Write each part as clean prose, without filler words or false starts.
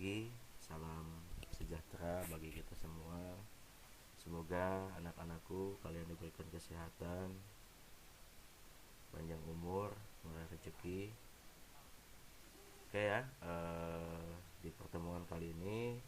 pagi, salam sejahtera bagi kita semua. Semoga anak-anakku kalian diberikan kesehatan, panjang umur, murah rezeki. Oke ya, di pertemuan kali ini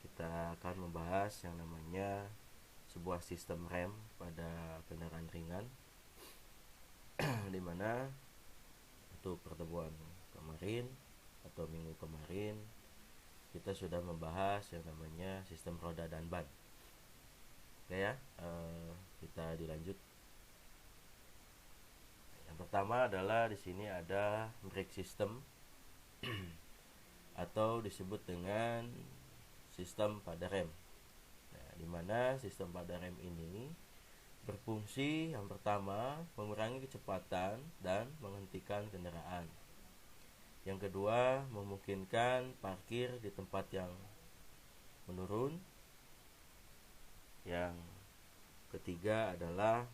kita akan membahas yang namanya sebuah sistem rem pada kendaraan ringan, dimana untuk pertemuan kemarin atau minggu kemarin kita sudah membahas yang namanya sistem roda dan ban. Oke ya, kita dilanjut. Yang pertama adalah di sini ada brake system atau disebut dengan sistem pada rem. Nah, di mana sistem pada rem ini berfungsi yang pertama mengurangi kecepatan dan menghentikan kendaraan. Yang kedua, memungkinkan parkir di tempat yang menurun. Yang ketiga adalah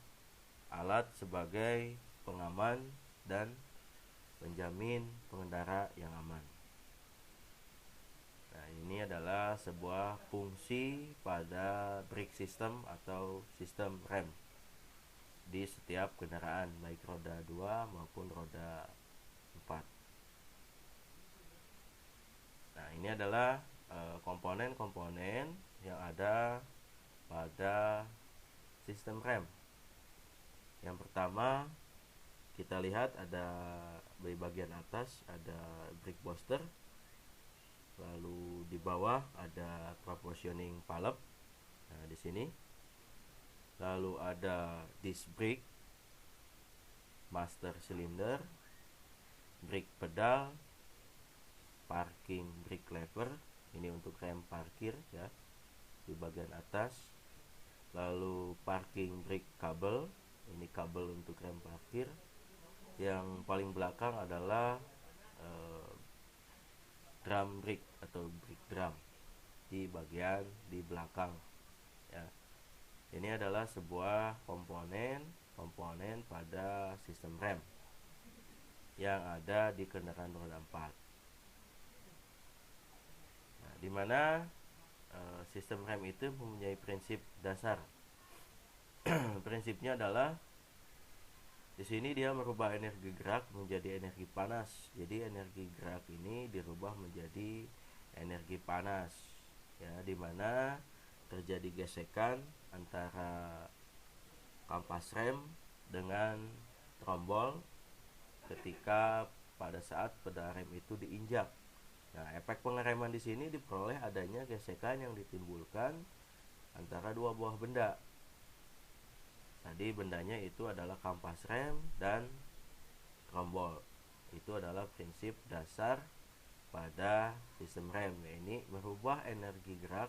alat sebagai pengaman dan penjamin pengendara yang aman. Nah, ini adalah sebuah fungsi pada brake system atau sistem rem di setiap kendaraan, baik roda 2 maupun roda 4. Nah, ini adalah komponen-komponen yang ada pada sistem rem. Yang pertama, kita lihat ada di bagian atas ada brake booster. Lalu di bawah ada proportioning valve. Nah, di sini. Lalu ada disc brake, master cylinder, brake pedal, parking brake lever, ini untuk rem parkir ya, di bagian atas. Lalu parking brake kabel, ini kabel untuk rem parkir. Yang paling belakang adalah drum brake atau brake drum di bagian di belakang ya. Ini adalah sebuah komponen pada sistem rem yang ada di kendaraan roda 4. Nah, di mana sistem rem itu mempunyai prinsip dasar. Prinsipnya adalah di sini dia merubah energi gerak menjadi energi panas. Jadi energi gerak ini dirubah menjadi energi panas ya, di mana terjadi gesekan antara kampas rem dengan trombol ketika pada saat pedal rem itu diinjak. Nah, efek pengereman di sini diperoleh adanya gesekan yang ditimbulkan antara dua buah benda. Tadi bendanya itu adalah kampas rem dan trombol. Itu adalah prinsip dasar pada sistem rem. Ini merubah energi gerak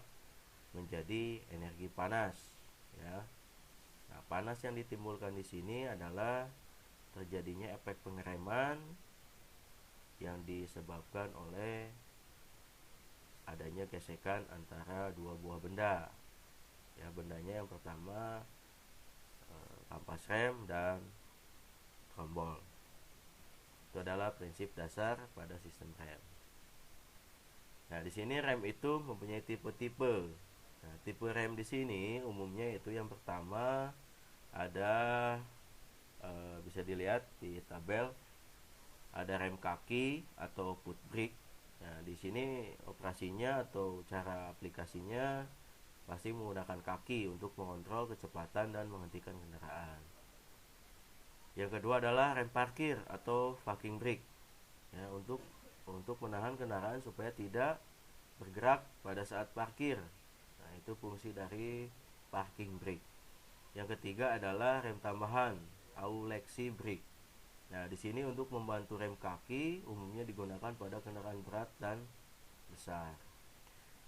menjadi energi panas ya. Nah, panas yang ditimbulkan di sini adalah terjadinya efek pengereman yang disebabkan oleh adanya gesekan antara dua buah benda. Ya, bendanya yang pertama kampas rem dan trombol. Itu adalah prinsip dasar pada sistem rem. Nah, di sini rem itu mempunyai tipe-tipe. Nah, tipe rem di sini umumnya itu yang pertama ada bisa dilihat di tabel, ada rem kaki atau foot brake. Nah, di sini operasinya atau cara aplikasinya pasti menggunakan kaki untuk mengontrol kecepatan dan menghentikan kendaraan. Yang kedua adalah rem parkir atau parking brake ya, untuk menahan kendaraan supaya tidak bergerak pada saat parkir. Nah, itu fungsi dari parking brake. Yang ketiga adalah rem tambahan auxiliary brake. Nah, di sini untuk membantu rem kaki umumnya digunakan pada kendaraan berat dan besar.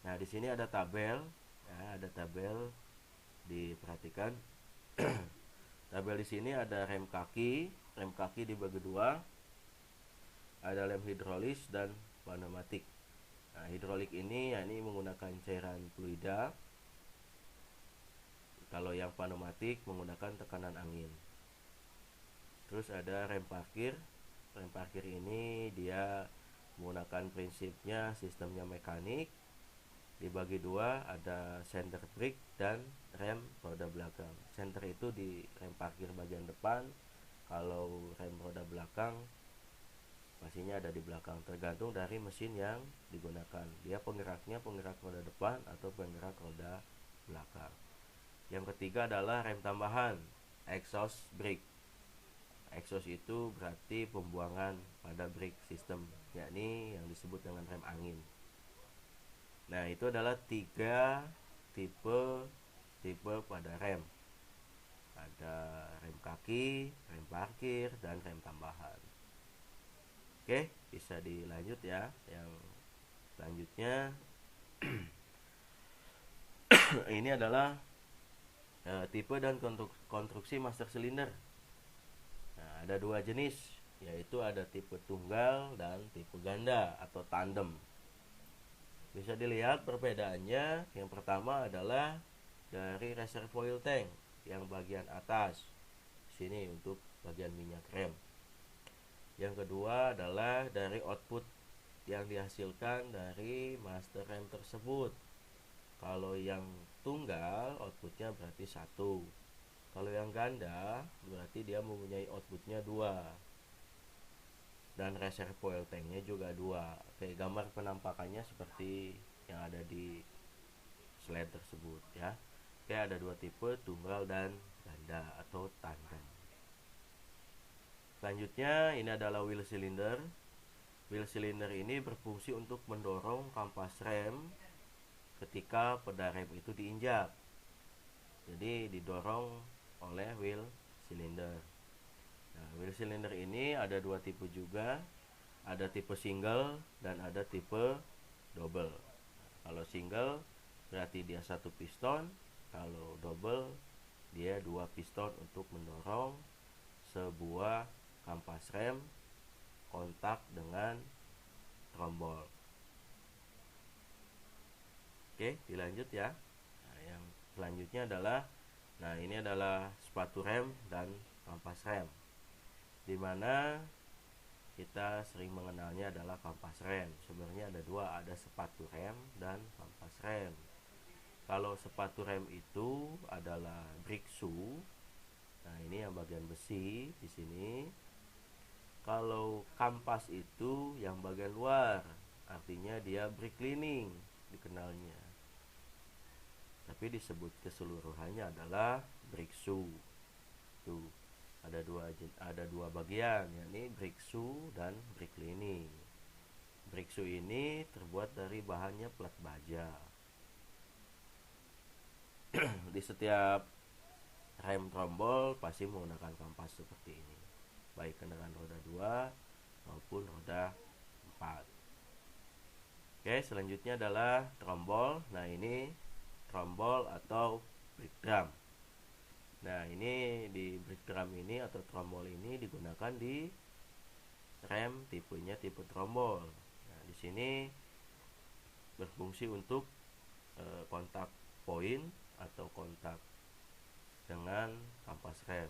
Nah, di sini ada tabel ya, ada tabel, diperhatikan. Tabel di sini ada rem kaki dibagi dua. Ada rem hidrolis dan pneumatik. Nah, hidrolik ini ya, ini menggunakan cairan fluida. Kalau yang pneumatik menggunakan tekanan angin. Terus ada rem parkir. Rem parkir ini dia menggunakan prinsipnya sistemnya mekanik. Dibagi dua, ada center brake dan rem roda belakang. Center itu di rem parkir bagian depan, kalau rem roda belakang pastinya ada di belakang, tergantung dari mesin yang digunakan. Dia penggeraknya penggerak roda depan atau penggerak roda belakang. Yang ketiga adalah rem tambahan, exhaust brake. Exhaust itu berarti pembuangan pada brake system, yakni yang disebut dengan rem angin. Nah, itu adalah 3 tipe pada rem. Ada rem kaki, rem parkir, dan rem tambahan. Oke, bisa dilanjut ya. Yang selanjutnya ini adalah tipe dan konstruksi master cylinder. Nah, ada 2 jenis, yaitu ada tipe tunggal dan tipe ganda atau tandem. Bisa dilihat perbedaannya. Yang pertama adalah dari reservoir tank yang bagian atas sini untuk bagian minyak rem. Yang kedua adalah dari output yang dihasilkan dari master rem tersebut. Kalau yang tunggal outputnya berarti 1. Kalau yang ganda berarti dia mempunyai outputnya 2. Dan reservoir tanknya juga 2. Oke, gambar penampakannya seperti yang ada di slide tersebut ya. Oke, ada 2 tipe, tunggal dan ganda atau tandem. Selanjutnya ini adalah wheel cylinder. Wheel cylinder ini berfungsi untuk mendorong kampas rem ketika pedal rem itu diinjak. Jadi didorong oleh wheel cylinder. Nah, wheel cylinder ini ada 2 tipe juga. Ada tipe single dan ada tipe double. Kalau single berarti dia 1 piston. Kalau double dia 2 piston untuk mendorong sebuah kampas rem kontak dengan trombol. Oke, dilanjut ya. Nah, yang selanjutnya adalah, nah ini adalah sepatu rem dan kampas rem, dimana kita sering mengenalnya adalah kampas rem. Sebenarnya ada 2, ada sepatu rem dan kampas rem. Kalau sepatu rem itu adalah brake shoe. Nah, ini yang bagian besi di sini. Kalau kampas itu yang bagian luar, artinya dia brake cleaning dikenalnya. Tapi disebut keseluruhannya adalah brake shoe. Tuh, ada dua bagian, yakni brake shoe dan brake cleaning. Brake shoe ini terbuat dari bahannya plat baja. Di setiap rem trombol pasti menggunakan kampas seperti ini, baik kendaraan roda 2 maupun roda 4. Oke, selanjutnya adalah trombol. Nah, ini trombol atau brake drum. Nah, ini di brake drum ini atau trombol ini digunakan di rem tipenya tipe trombol. Nah, di sini berfungsi untuk kontak poin atau kontak dengan kampas rem.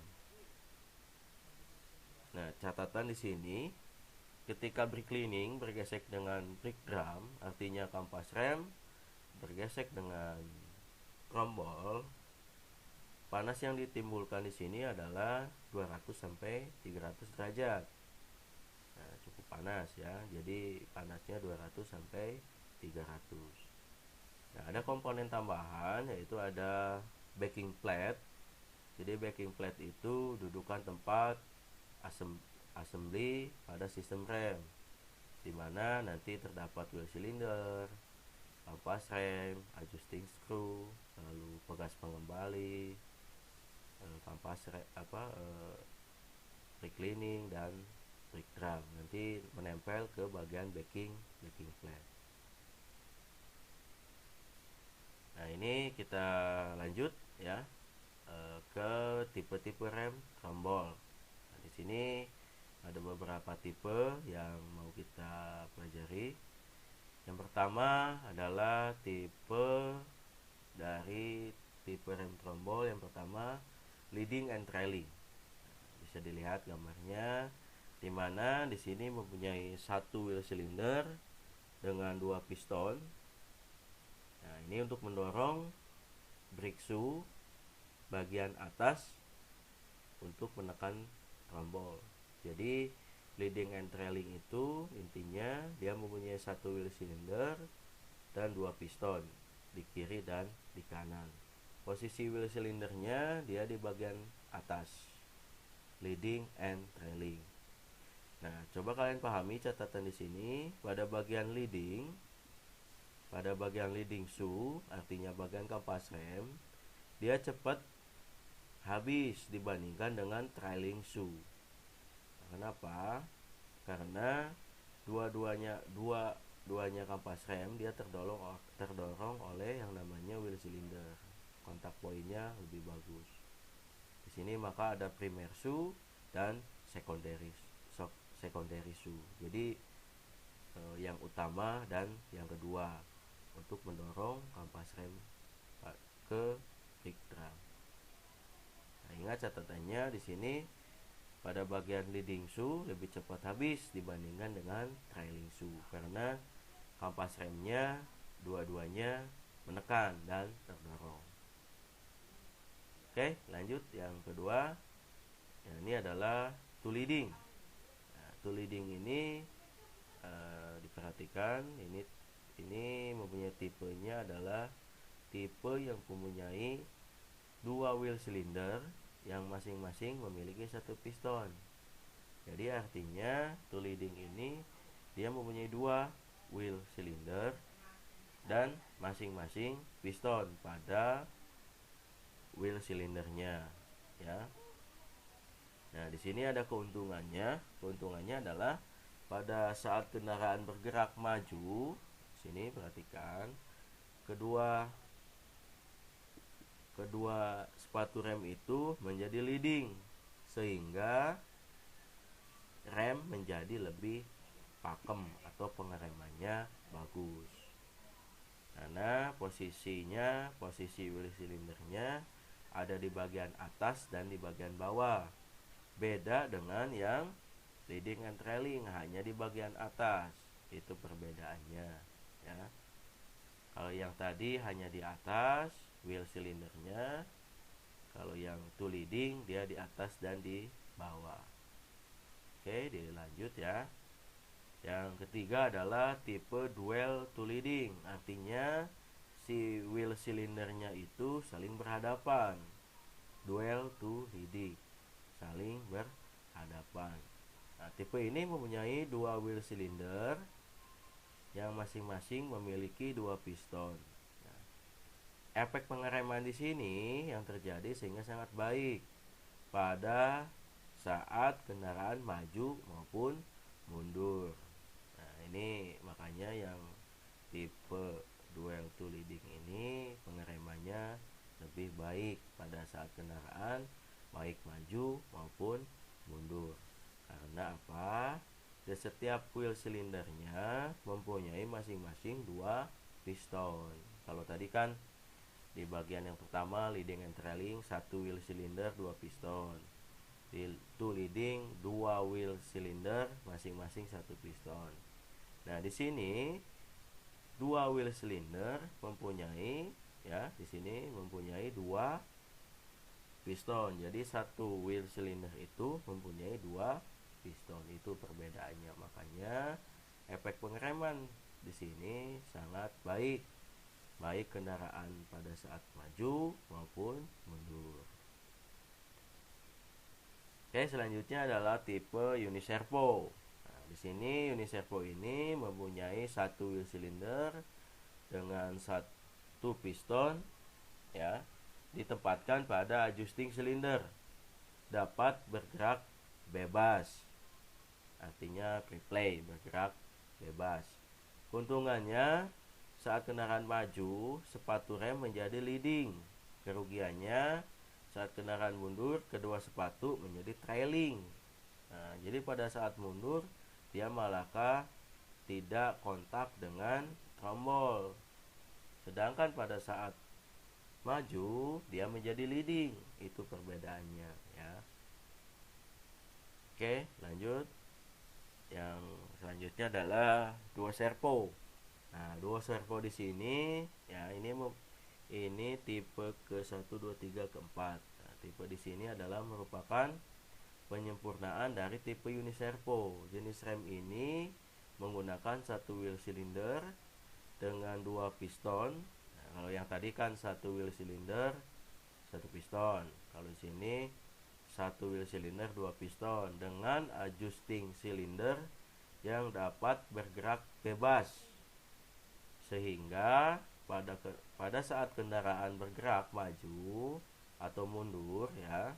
Nah, catatan di sini, ketika brake cleaning bergesek dengan brake drum, artinya kampas rem bergesek dengan trombol, panas yang ditimbulkan di sini adalah 200 sampai 300 derajat. Nah, cukup panas ya. Jadi panasnya 200 sampai 300. Nah, ada komponen tambahan, yaitu ada backing plate. Jadi backing plate itu dudukan tempat assembly pada sistem rem, dimana nanti terdapat wheel cylinder, kampas rem, adjusting screw, lalu pegas pengembali, kampas rem, brake cleaning dan brake drum nanti menempel ke bagian backing plate. Nah, ini kita lanjut ya ke tipe-tipe rem trombol. Nah, di sini ada beberapa tipe yang mau kita pelajari. Yang pertama adalah tipe dari tipe rem trombol. Yang pertama, leading and trailing. Nah, bisa dilihat gambarnya. dimana di sini mempunyai satu wheel cylinder dengan 2 piston. Nah, ini untuk mendorong brake shoe bagian atas untuk menekan tombol. Jadi leading and trailing itu intinya dia mempunyai satu wheel cylinder dan 2 piston di kiri dan di kanan. Posisi wheel cylindernya dia di bagian atas, leading and trailing. Nah, coba kalian pahami catatan di sini. Pada bagian leading shoe, artinya bagian kampas rem, dia cepat habis dibandingkan dengan trailing shoe. Kenapa? Karena dua-duanya kampas rem dia terdorong oleh yang namanya wheel cylinder. Kontak poinnya lebih bagus. Di sini maka ada primary shoe dan secondary shoe. Jadi yang utama dan yang kedua untuk mendorong kampas rem ke brake drum. Nah, ingat catatannya di sini pada bagian leading shoe lebih cepat habis dibandingkan dengan trailing shoe karena kampas remnya dua-duanya menekan dan terdorong. Oke, lanjut yang kedua. Nah, ini adalah two leading. Nah, two leading ini diperhatikan ini mempunyai tipenya adalah tipe yang mempunyai 2 wheel cylinder yang masing-masing memiliki satu piston. Jadi artinya two leading ini dia mempunyai 2 wheel cylinder dan masing-masing piston pada wheel cylindernya, ya. Nah, di sini ada keuntungannya. Keuntungannya adalah pada saat kendaraan bergerak maju, sini perhatikan, kedua sepatu rem itu menjadi leading sehingga rem menjadi lebih pakem atau pengeremannya bagus. Karena posisi wheel cylindernya ada di bagian atas dan di bagian bawah. Beda dengan yang leading and trailing hanya di bagian atas. Itu perbedaannya, ya. Kalau yang tadi hanya di atas wheel cylindernya, kalau yang two leading dia di atas dan di bawah. Oke, dilanjut ya. Yang ketiga adalah tipe dual two leading, artinya si wheel cylindernya itu saling berhadapan. Dual two leading, saling berhadapan. Nah, tipe ini mempunyai 2 wheel cylinder yang masing-masing memiliki 2 piston. Nah, efek pengereman di sini yang terjadi sehingga sangat baik pada saat kendaraan maju maupun mundur. Nah, ini makanya yang tipe dual two leading ini pengeremannya lebih baik pada saat kendaraan baik maju maupun mundur. Karena apa? Di setiap wheel cylindernya mempunyai masing-masing 2 piston. Kalau tadi kan di bagian yang pertama leading and trailing, 1 wheel cylinder 2 piston. Di two leading 2 wheel cylinder masing-masing 1 piston. Nah, di sini 2 wheel cylinder mempunyai, ya, di sini mempunyai 2 piston. Jadi 1 wheel cylinder itu mempunyai 2 piston. Itu perbedaannya. Makanya efek pengereman di sini sangat baik kendaraan pada saat maju maupun mundur. Oke, selanjutnya adalah tipe uniservo. Nah, di sini uniservo ini mempunyai 1 wheel cylinder dengan 1 piston, ya, ditempatkan pada adjusting cylinder, dapat bergerak bebas. Artinya free play, bergerak bebas. Keuntungannya saat kendaraan maju, sepatu rem menjadi leading. Kerugiannya saat kendaraan mundur, kedua sepatu menjadi trailing. Nah, jadi pada saat mundur dia malahkah tidak kontak dengan tombol. Sedangkan pada saat maju dia menjadi leading. Itu perbedaannya, ya. Oke, lanjut. yang selanjutnya adalah duo servo. Nah, duo servo di sini ya ini tipe ke-1, 2, 3, ke-4. Nah, tipe di sini adalah merupakan penyempurnaan dari tipe uniservo. Jenis rem ini menggunakan satu wheel silinder dengan dua piston. Nah, kalau yang tadi kan satu wheel silinder, satu piston. Kalau di sini satu wheel silinder, dua piston dengan adjusting silinder yang dapat bergerak bebas, sehingga pada saat kendaraan bergerak maju atau mundur ya,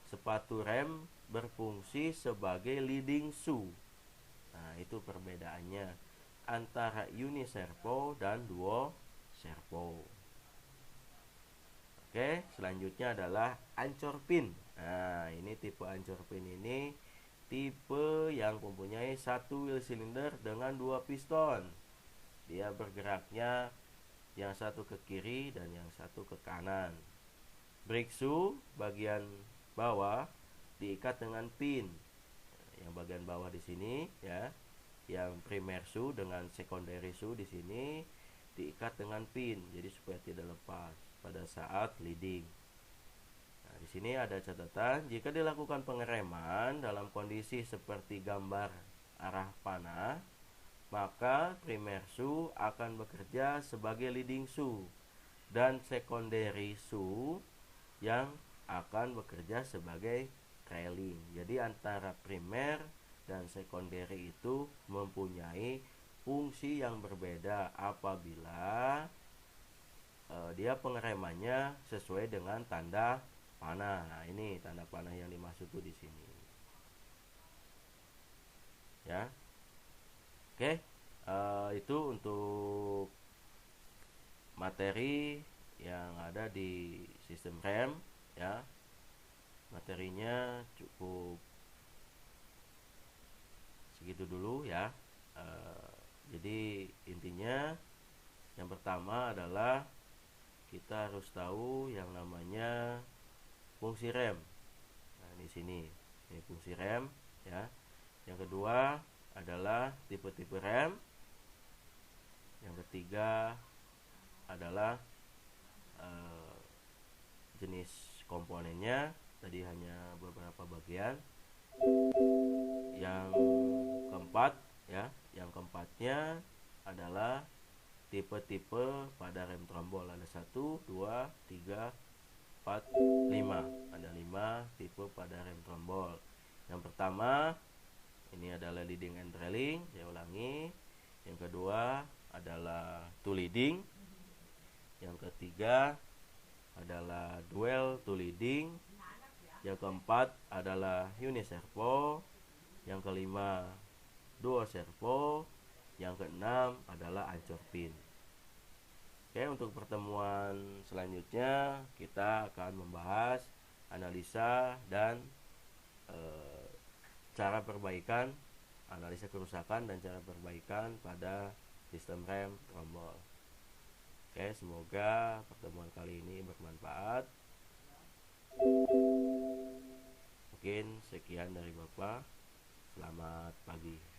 sepatu rem berfungsi sebagai leading shoe. Nah, itu perbedaannya antara uniservo dan duo servo. Oke, selanjutnya adalah ancor pin. Nah, ini tipe ancor pin ini tipe yang mempunyai satu wheel silinder dengan dua piston. Dia bergeraknya yang satu ke kiri dan yang satu ke kanan. Brake shoe bagian bawah diikat dengan pin. Yang bagian bawah di sini ya, yang primer shoe dengan secondary shoe di sini diikat dengan pin, jadi supaya tidak lepas pada saat leading. Nah, di sini ada catatan, jika dilakukan pengereman dalam kondisi seperti gambar arah panah, maka primer shoe akan bekerja sebagai leading shoe dan secondary shoe yang akan bekerja sebagai trailing. Jadi antara primer dan secondary itu mempunyai fungsi yang berbeda apabila dia pengeremannya sesuai dengan tanda panah. Nah, ini tanda panah yang dimaksud tuh di sini. Ya. Oke, itu untuk materi yang ada di sistem rem ya. Materinya cukup segitu dulu ya. Jadi intinya yang pertama adalah kita harus tahu yang namanya fungsi rem. Nah, di sini ini fungsi rem ya. Yang kedua adalah tipe-tipe rem. Yang ketiga adalah jenis komponennya, tadi hanya beberapa bagian. Yang keempat ya, yang keempatnya adalah tipe-tipe pada rem trombol. Ada 1, 2, 3, 4, 5. Ada 5 tipe pada rem trombol. Yang pertama ini adalah leading and trailing, saya ulangi. Yang kedua adalah two leading. Yang ketiga adalah dual two leading. Yang keempat adalah uniservo. Yang kelima duo servo. Yang keenam adalah ancor pin. Oke, untuk pertemuan selanjutnya kita akan membahas analisa dan cara perbaikan, analisa kerusakan dan cara perbaikan pada sistem rem trombol. Oke, semoga pertemuan kali ini bermanfaat. Mungkin sekian dari Bapak. Selamat pagi.